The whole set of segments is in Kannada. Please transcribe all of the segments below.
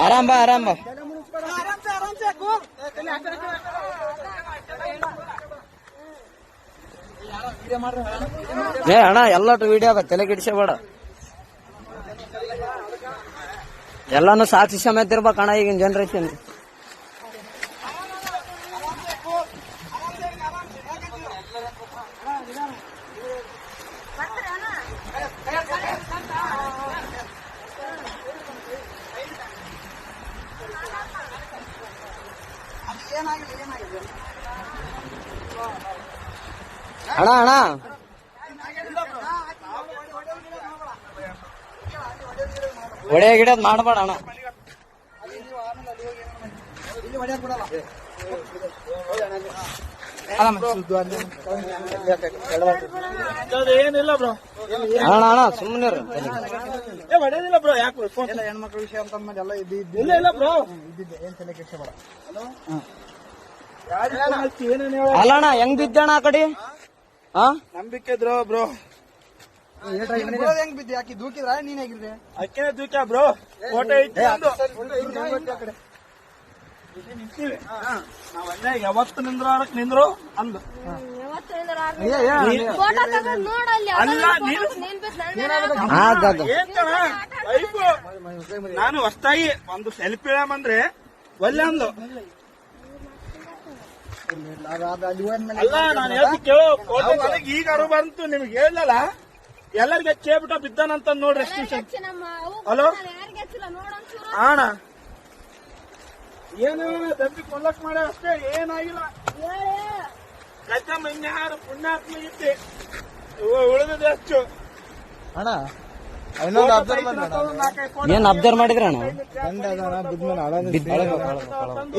ಆರಾಮ್ ಬಾ ಆರಾಮ್ ಬಾ. ಏ ಅಣ್ಣ ಎಲ್ಲಟು ವಿಡಿಯೋ ಅದ, ತಲೆ ಕೆಡಿಸಬೇಡ. ಎಲ್ಲಾನು ಸಾಕ್ಷಿ ಸಮೇತ ಇರ್ಬೇಕಣ್ಣ ಈಗಿನ ಜನರೇಷನ್. ಅಣ್ಣ ಅಣ್ಣ ಒಡೆಯ ಗಿಡದ್ ಮಾಡಬೇಡ ಅಣ್ಣ. ಏನಿಲ್ಲ ಬ್ರೋ, ಅಣ್ಣ ಅಣ್ಣ ಸುಮ್ಮನೆ ಹೊಡೆಯೋದಿಲ್ಲ ಬ್ರೋ. ಯಾಕೆ ಹೆಣ್ಮಕ್ಳ ವಿಷಯ ಅಂತ ಎಲ್ಲ ಇಲ್ಲ ಇಲ್ಲ ಬ್ರೋ, ಇದ್ದಿದ್ದೆ ಏನ್ ತಲೆ ಕೆಡಿಸಬೇಡ. ಅಲ್ಲ ಅಣ್ಣ ಹೆಂಗ್ ಬಿದ್ದಣ್ಣ ಆ ಕಡೆ? ನಂಬಿಕೆ ಇದ್ರು ಬ್ರೋ. ಹೆಂಗ್ ಬಿದ್ದೆ? ಯಾಕೆ ದೂಕಿದ್ರ ನೀನ್ ಹೇಗಿದ್ರೆ? ಅಕ್ಕೇನೆ ದೂಕ ಬ್ರೋ. ಫೋಟೋ ಇಟ್ಟು ನಾವಲ್ಲೇ ಯಾವತ್ತು ನಿಂದ್ರಾಡಕ್ ನಿಂದ್ರು ಅಂದು. ಅಲ್ಲ ನೀನು ಏನ್ ಕಣ ವೈಫು, ನಾನು ಹೊಸ್ತಾಗಿ ಒಂದು ಸೆಲ್ಫಿ ಇಡಮಂದ್ರೆ ಒಲ್ಲೆ ಅಂದ್ಲು. ಅಲ್ಲ ನಾನು ಹೇಳ್ತಿ ಕೇಳೋ, ಫೋಟೋ ನನಗೆ ಈಗ ಅರು ಬಂತು, ನಿಮ್ಗೆ ಹೇಳಲ್ಲ ಎಲ್ಲರಿಗೆ ಕೇಳ್ಬಿಟ್ಟ ಬಿದ್ದಾನಂತ ನೋಡ್ರಿ. ಎಷ್ಟು ಹಲೋ ಅಣ್ಣ, ಏನು ದಂಬಿ ಕೊಲ್ಲಕ್ ಮಾಡ ಅಷ್ಟೇ, ಏನಾಗಿಲ್ಲ. ಕಚ್ಚಮ್ಮ ಇನ್ಯಾರು ಪುಣ್ಯಾತ್ಮ ಇದ್ದೆ, ಉಳಿದ ಎಷ್ಟು ಅಣ್ಣ ಏನ್ ಅಬ್ಸರ್ವ್ ಮಾಡಿದ್ರ ಅಣ್ಣ?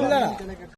ಇಲ್ಲ